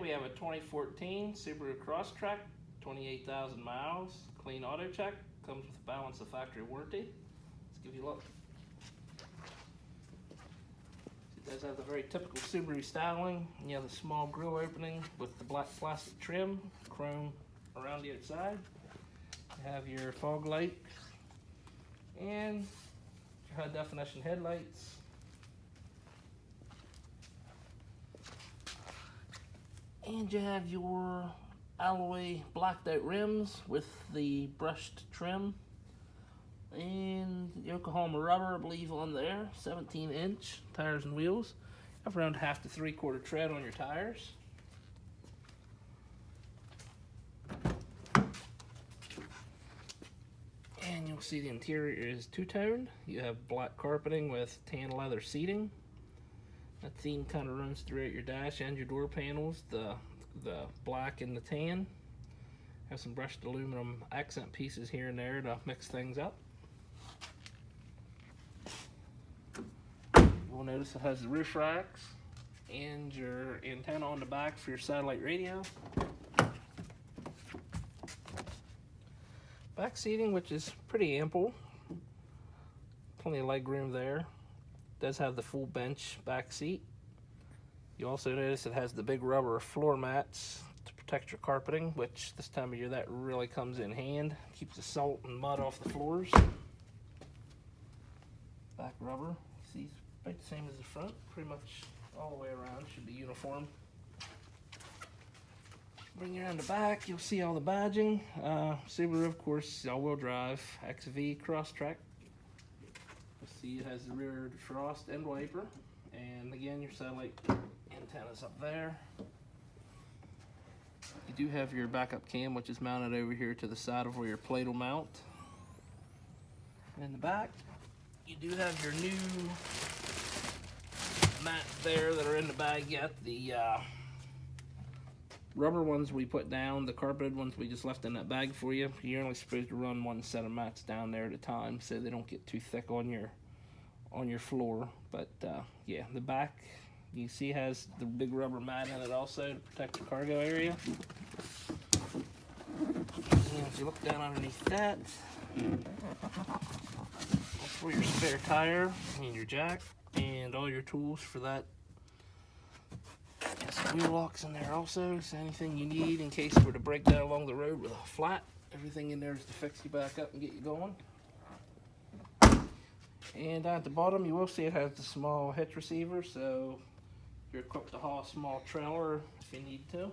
we have a 2014 Subaru Crosstrek, 28,000 miles, clean auto check, comes with a balance of factory warranty. Let's give you a look. It does have the very typical Subaru styling. You have the small grille opening with the black plastic trim, chrome around the outside. You have your fog light and your high definition headlights. And you have your alloy blacked out rims with the brushed trim. And Yokohama rubber, I believe, on there. 17-inch tires and wheels. Have around half to 3/4 tread on your tires. And you'll see the interior is two-toned. You have black carpeting with tan leather seating. That theme kind of runs throughout your dash and your door panels, the black and the tan. Have some brushed aluminum accent pieces here and there to mix things up. You'll notice it has the roof racks and your antenna on the back for your satellite radio. Back seating, which is pretty ample. Plenty of leg room there. Does have the full bench back seat. You also notice it has the big rubber floor mats to protect your carpeting, which this time of year that really comes in hand. Keeps the salt and mud off the floors. Back rubber, see, it's about the same as the front, pretty much all the way around, should be uniform. Bring you around the back, you'll see all the badging. Subaru, of course, all-wheel drive, XV Crosstrek. See, it has the rear defrost and wiper, and again your satellite antennas up there. You do have your backup cam, which is mounted over here to the side of where your plate will mount. In the back, you do have your new mats there that are in the bag yet. The rubber ones we put down, the carpeted ones we just left in that bag for you. You're only supposed to run one set of mats down there at a time so they don't get too thick on your floor. But yeah, the back you see has the big rubber mat in it also to protect the cargo area. And if you look down underneath that, that's for your spare tire and your jack and all your tools for that. Some wheel locks in there also, so anything you need in case you were to break down along the road with a flat, everything in there is to fix you back up and get you going. And down at the bottom, you will see it has the small hitch receiver, so you're equipped to haul a small trailer if you need to.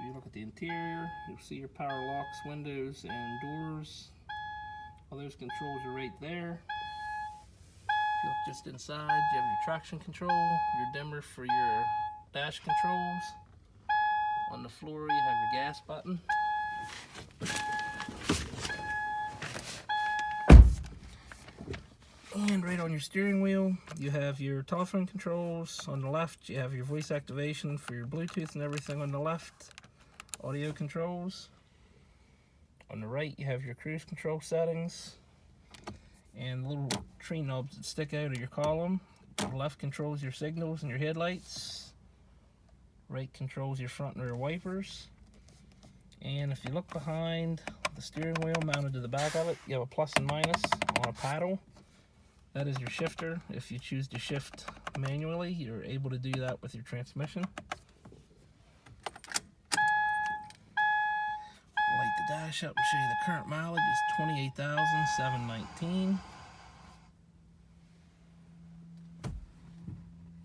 If you look at the interior, you'll see your power locks, windows, and doors. All those controls are right there. If you look just inside, you have your traction control, your dimmer for your dash controls. On the floor, you have your gas button. And right on your steering wheel, you have your telephone controls. On the left, you have your voice activation for your Bluetooth and everything on the left. Audio controls. On the right, you have your cruise control settings. And the little tree knobs that stick out of your column. The left controls your signals and your headlights. Right controls your front and rear wipers. And if you look behind the steering wheel mounted to the back of it, you have a plus and minus on a paddle. That is your shifter. If you choose to shift manually, you're able to do that with your transmission. Light the dash up and show you the current mileage is 28,719.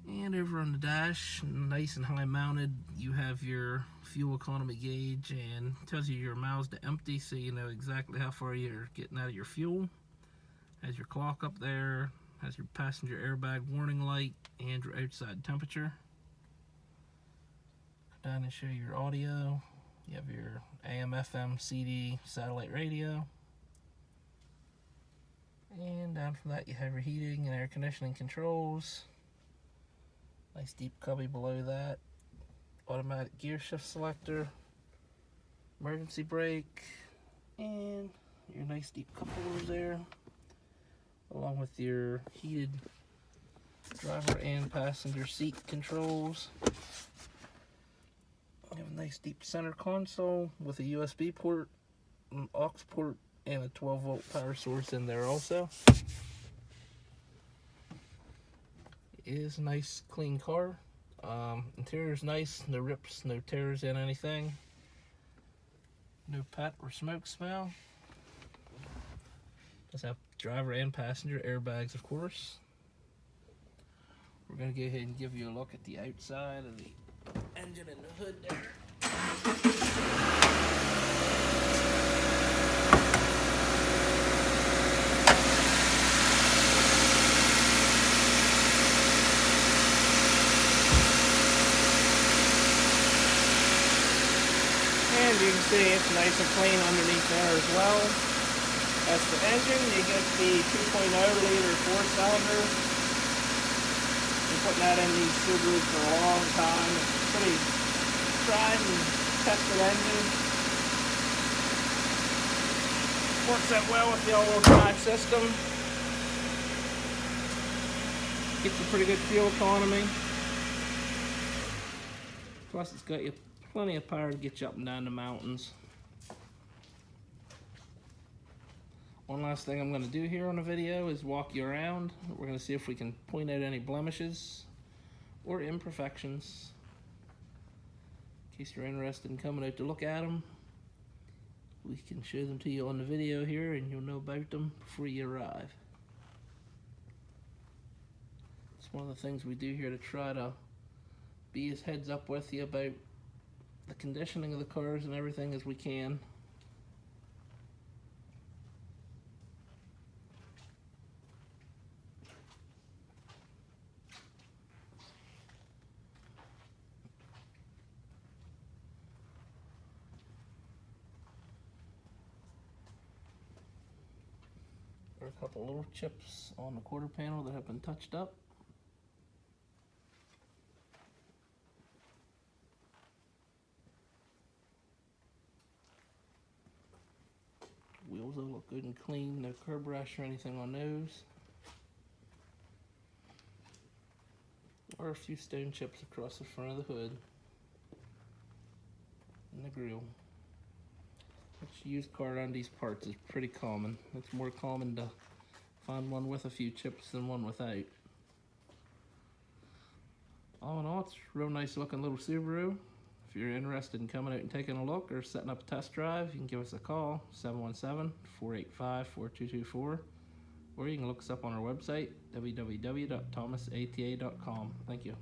And over on the dash, nice and high mounted, you have your fuel economy gauge and tells you your miles to empty, so you know exactly how far you're getting out of your fuel. Has your clock up there, has your passenger airbag warning light, and your outside temperature. Go down and show you your audio. You have your AM, FM, CD, satellite radio. Down from that you have your heating and air conditioning controls. Nice deep cubby below that. Automatic gear shift selector. Emergency brake. And your nice deep cup holders there. Along with your heated driver and passenger seat controls. You have a nice deep center console with a USB port, an aux port, and a 12-volt power source in there also. It is a nice clean car. Interior's nice, no rips, no tears in anything. No pet or smoke smell. Does have driver and passenger airbags, of course. We're going to go ahead and give you a look at the outside of the engine and the hood there. And you can see it's nice and clean underneath there as well. That's the engine. You get the 2.0 liter 4-cylinder. Been putting that in these Subarus for a long time. It's a pretty tried and tested engine. Works out well with the all-wheel drive system. Gets a pretty good fuel economy. Plus it's got you plenty of power to get you up and down the mountains. One last thing I'm going to do here on the video is walk you around. We're going to see if we can point out any blemishes or imperfections. In case you're interested in coming out to look at them, we can show them to you on the video here and you'll know about them before you arrive. It's one of the things we do here to try to be as heads up with you about the conditioning of the cars and everything as we can. There are a couple little chips on the quarter panel that have been touched up. Wheels will look good and clean, no curb rash or anything on those. Or a few stone chips across the front of the hood and the grille. Which used car on these parts is pretty common. It's more common to find one with a few chips than one without. All in all, it's a real nice looking little Subaru. If you're interested in coming out and taking a look or setting up a test drive, you can give us a call, 717-485-4224, or you can look us up on our website, www.thomasata.com. Thank you.